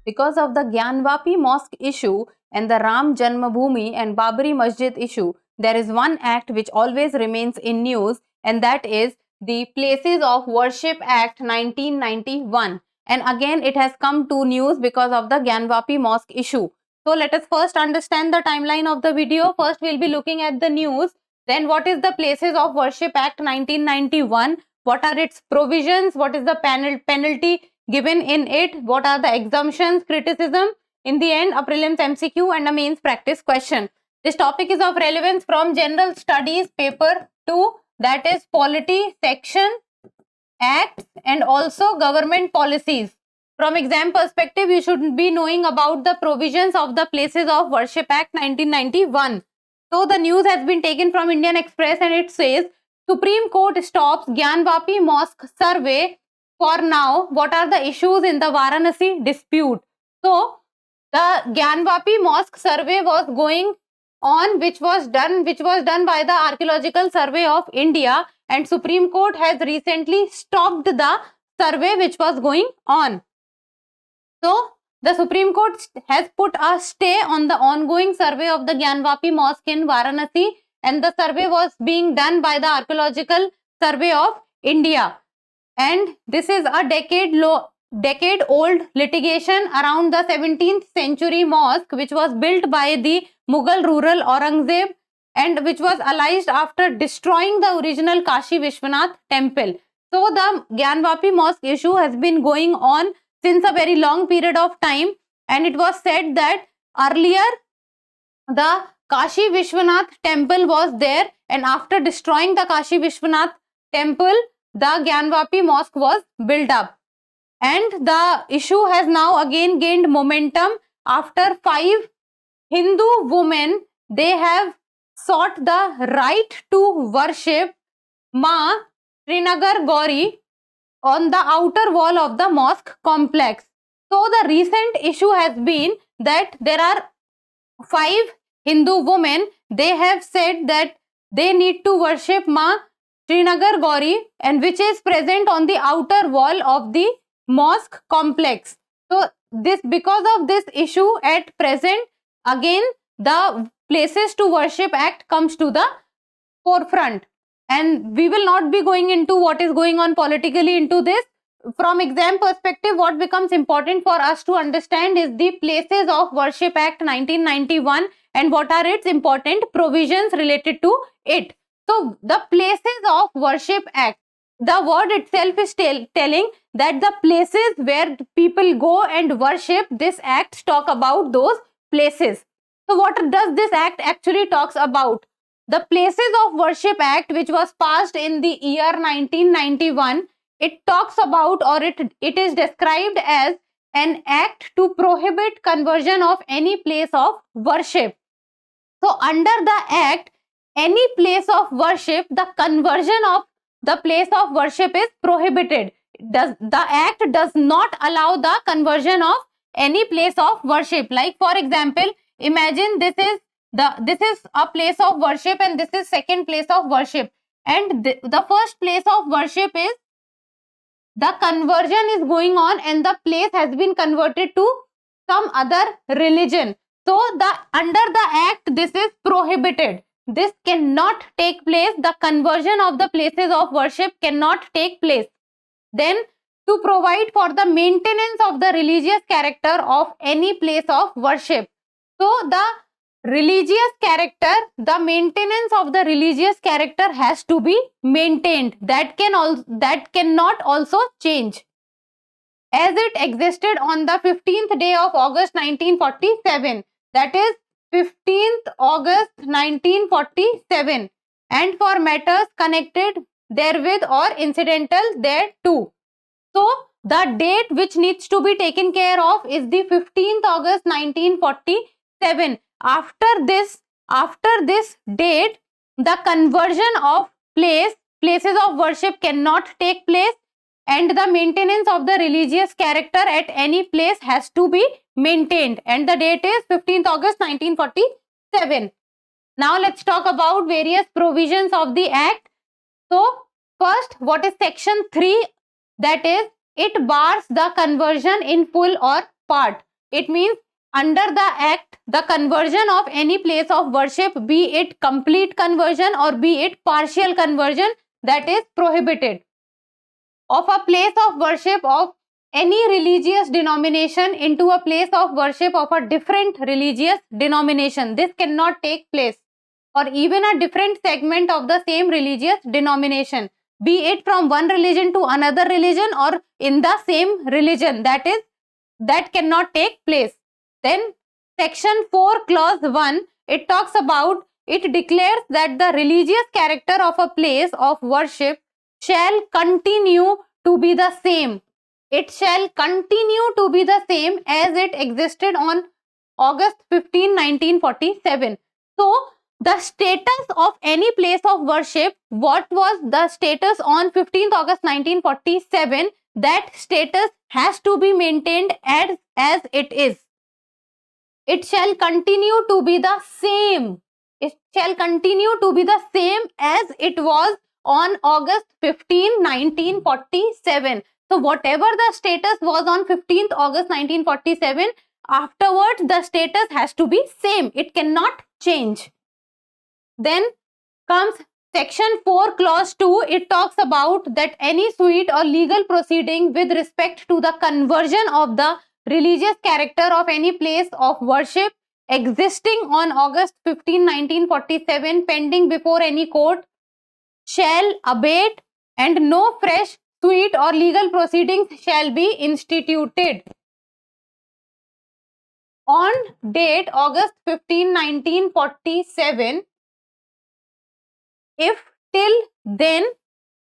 Because of the Gyanvapi mosque issue and the Ram Janmabhoomi and Babri Masjid issue, there is one act which always remains in news, and that is the Places of Worship Act 1991. And again it has come to news because of the Gyanvapi mosque issue. So let us first understand the timeline of the video. First we'll be looking at the news. Then what is the Places of Worship Act 1991? What are its provisions? What is the penalty given in it? What are the exemptions, criticism? In the end, a prelims MCQ and a mains practice question. This topic is of relevance from General Studies paper 2, that is Polity, Section, Acts and also Government Policies. From exam perspective, you should be knowing about the provisions of the Places of Worship Act 1991. So the news has been taken from Indian Express and it says, Supreme Court stops Gyanvapi Mosque survey for now. What are the issues in the Varanasi dispute? So the Gyanvapi Mosque survey was going on, which was done by the Archaeological Survey of India, and Supreme Court has recently stopped the survey which was going on. So the Supreme Court has put a stay on the ongoing survey of the Gyanvapi Mosque in Varanasi, and the survey was being done by the Archaeological Survey of India. And this is a decade-old litigation around the 17th century mosque which was built by the Mughal ruler Aurangzeb and which was alleged after destroying the original Kashi Vishwanath temple. So the Gyanvapi mosque issue has been going on since a very long period of time, and it was said that earlier the Kashi Vishwanath temple was there, and after destroying the Kashi Vishwanath temple, the Gyanvapi mosque was built up. And the issue has now again gained momentum after 5 Hindu women, they have sought the right to worship Ma Srinagar Gauri on the outer wall of the mosque complex. So the recent issue has been that there are 5 Hindu women, they have said that they need to worship Ma Srinagar Gauri, and which is present on the outer wall of the mosque complex. So this, because of this issue at present, again the Places to Worship Act comes to the forefront, and we will not be going into what is going on politically into this. From exam perspective, what becomes important for us to understand is the Places of Worship Act 1991 and what are its important provisions related to it. So the Places of Worship Act, the word itself is telling that the places where people go and worship, this act talk about those places. So what does this act actually talks about? The Places of Worship Act, which was passed in the year 1991, it talks about, or it is described as an act to prohibit conversion of any place of worship. So under the act, any place of worship, the conversion of the place of worship is prohibited. The act does not allow the conversion of any place of worship. Like for example, imagine this is a place of worship and this is second place of worship, and the first place of worship is, the conversion is going on and the place has been converted to some other religion. So under the act, this is prohibited. This cannot take place. The conversion of the places of worship cannot take place. Then to provide for the maintenance of the religious character of any place of worship. So the religious character, the maintenance of the religious character has to be maintained. That cannot also change. As it existed on the 15th day of August 1947, that is 15th August 1947, and for matters connected therewith or incidental thereto. So the date which needs to be taken care of is the 15th August 1947. After this date, the conversion of places of worship cannot take place, and the maintenance of the religious character at any place has to be maintained, and the date is 15th August 1947. Now let's talk about various provisions of the act. So first, what is section 3? That is, it bars the conversion in full or part. It means under the act, the conversion of any place of worship, be it complete conversion or be it partial conversion, that is prohibited. Of a place of worship of any religious denomination into a place of worship of a different religious denomination. This cannot take place. Or even a different segment of the same religious denomination, be it from one religion to another religion or in the same religion, that cannot take place. Then section 4 clause 1, it talks about, it declares that the religious character of a place of worship shall continue to be the same. It shall continue to be the same as it existed on August 15, 1947. So, the status of any place of worship, what was the status on 15th August 1947, that status has to be maintained as it is. It shall continue to be the same. It shall continue to be the same as it was on August 15, 1947. So whatever the status was on 15th August 1947, afterwards the status has to be same. It cannot change. Then comes section 4 clause 2. It talks about that any suit or legal proceeding with respect to the conversion of the religious character of any place of worship existing on August 15, 1947 pending before any court shall abate and no fresh suit or legal proceedings shall be instituted. On date August 15, 1947, if till then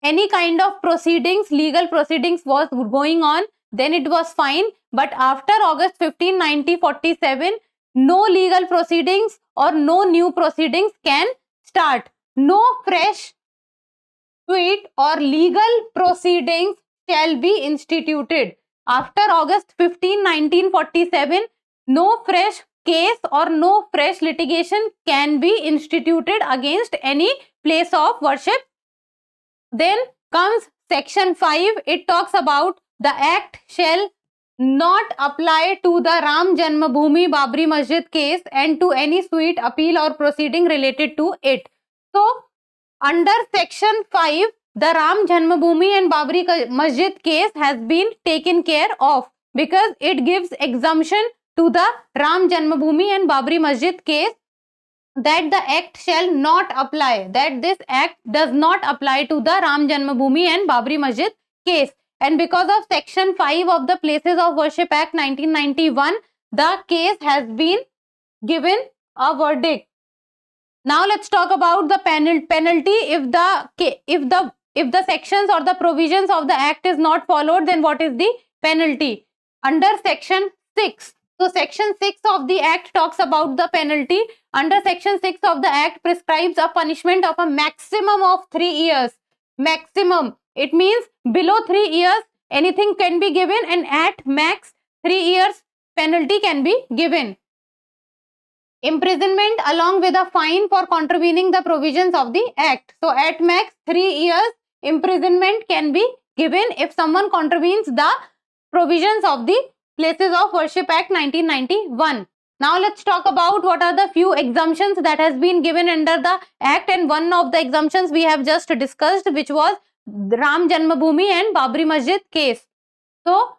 any kind of proceedings, legal proceedings was going on, then it was fine. But after August 15, 1947, no legal proceedings or no new proceedings can start. No fresh suit or legal proceedings shall be instituted. After August 15, 1947, no fresh case or no fresh litigation can be instituted against any place of worship. Then comes section 5. It talks about the act shall not apply to the Ram Janmabhoomi Babri Masjid case and to any suit, appeal or proceeding related to it. So, under section 5, the Ram Janmabhoomi and Babri Masjid case has been taken care of because it gives exemption to the Ram Janmabhoomi and Babri Masjid case, that the act shall not apply, that this act does not apply to the Ram Janmabhoomi and Babri Masjid case. And because of section 5 of the Places of Worship Act 1991, the case has been given a verdict. Now let's talk about the penalty if the sections or the provisions of the act is not followed. Then what is the penalty? Under section 6. So section 6 of the act talks about the penalty. Under section 6 of the act prescribes a punishment of a maximum of 3 years. Maximum. It means below 3 years anything can be given, and at max 3 years penalty can be given. Imprisonment along with a fine for contravening the provisions of the act. So at max 3 years imprisonment can be given if someone contravenes the provisions of the Places of Worship Act 1991. Now let's talk about what are the few exemptions that has been given under the act, and one of the exemptions we have just discussed, which was Ram Janmabhoomi and Babri Masjid case. So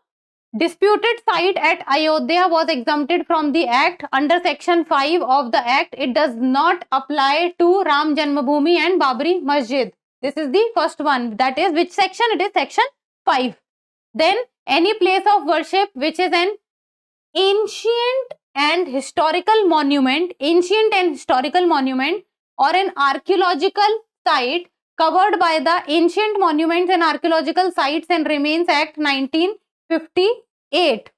disputed site at Ayodhya was exempted from the act. Under section 5 of the act, it does not apply to Ram Janmabhoomi and Babri Masjid. This is the first one. That is which section? It is section 5. Then any place of worship which is an ancient and historical monument, or an archaeological site covered by the Ancient Monuments and Archaeological Sites and Remains Act 1958.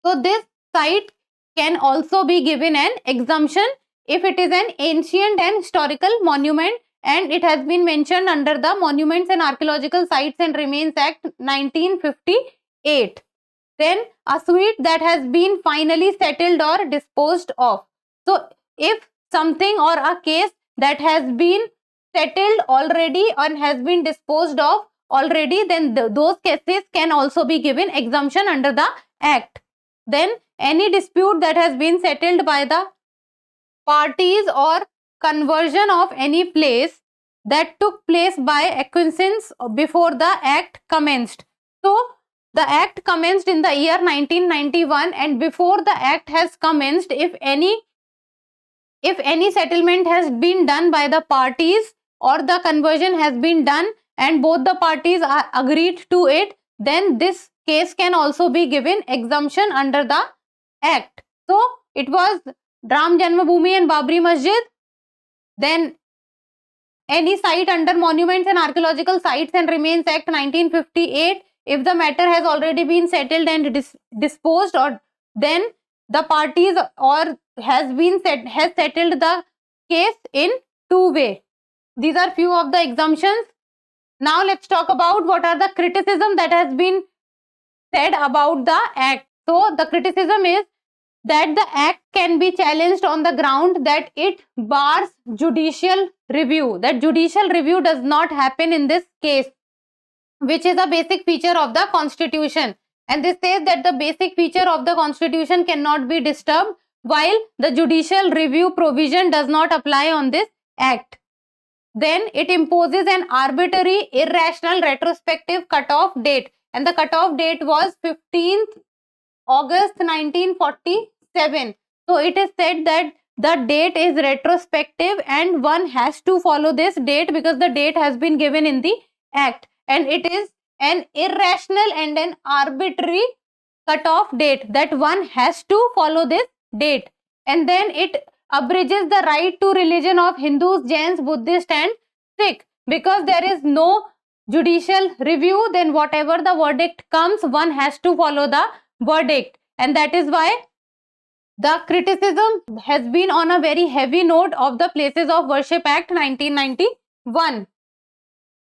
So this site can also be given an exemption if it is an ancient and historical monument and it has been mentioned under the Monuments and Archaeological Sites and Remains Act 1958. Then a suit that has been finally settled or disposed of. So if something or a case that has been settled already and has been disposed of already, then those cases can also be given exemption under the act. Then any dispute that has been settled by the parties or conversion of any place that took place by acquiescence before the act commenced. So the act commenced in the year 1991, and before the act has commenced, if any settlement has been done by the parties or the conversion has been done and both the parties are agreed to it, then this case can also be given exemption under the act. So it was Ram Janmabhoomi and Babri Masjid. Then any site under Monuments and Archaeological Sites and Remains Act 1958, if the matter has already been settled and disposed, or then the parties or has settled the case in two way. These are few of the exemptions. Now let's talk about what are the criticism that has been said about the act. So the criticism is that the act can be challenged on the ground that it bars judicial review, that judicial review does not happen in this case, which is a basic feature of the constitution. And this says that the basic feature of the constitution cannot be disturbed, while the judicial review provision does not apply on this act. Then it imposes an arbitrary, irrational, retrospective cutoff date, and the cutoff date was 15th August 1947. So it is said that the date is retrospective and one has to follow this date because the date has been given in the act, and it is an irrational and an arbitrary cutoff date that one has to follow this date. And then it abridges the right to religion of Hindus, Jains, Buddhists and Sikh, because there is no judicial review. Then whatever the verdict comes, one has to follow the verdict, and that is why the criticism has been on a very heavy note of the Places of Worship Act 1991.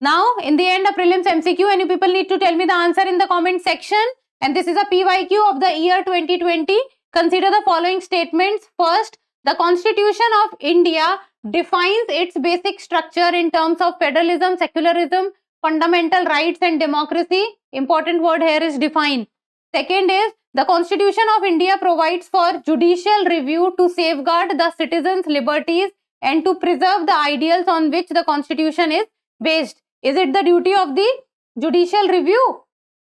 Now in the end, a prelims MCQ, and you people need to tell me the answer in the comment section, and this is a PYQ of the year 2020. Consider the following statements. First, the Constitution of India defines its basic structure in terms of federalism, secularism, fundamental rights and democracy. Important word here is define. Second is, the Constitution of India provides for judicial review to safeguard the citizens' liberties and to preserve the ideals on which the Constitution is based. Is it the duty of the judicial review?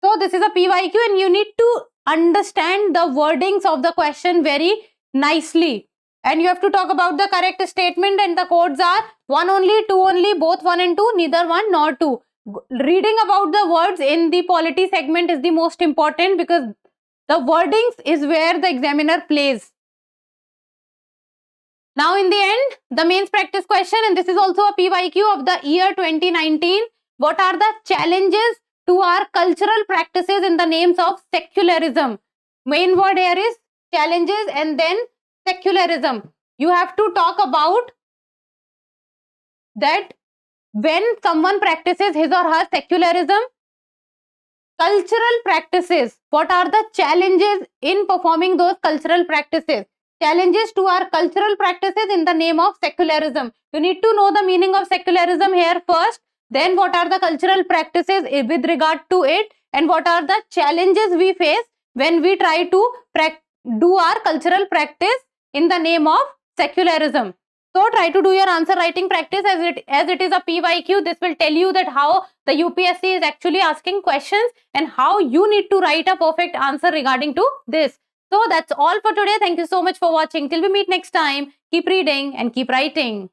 So this is a PYQ, and you need to understand the wordings of the question very nicely. And you have to talk about the correct statement, and the codes are 1 only, 2 only, both 1 and 2, neither 1 nor 2. Reading about the words in the polity segment is the most important, because the wordings is where the examiner plays. Now in the end, the mains practice question, and this is also a PYQ of the year 2019. What are the challenges to our cultural practices in the names of secularism? Main word here is challenges and then secularism. You have to talk about that when someone practices his or her secularism, cultural practices, what are the challenges in performing those cultural practices? Challenges to our cultural practices in the name of secularism. You need to know the meaning of secularism here first, then what are the cultural practices with regard to it, and what are the challenges we face when we try to do our cultural practice in the name of secularism. So try to do your answer writing practice as it is a PYQ. This will tell you that how the UPSC is actually asking questions and how you need to write a perfect answer regarding to this. So that's all for today. Thank you so much for watching. Till we meet next time, keep reading and keep writing.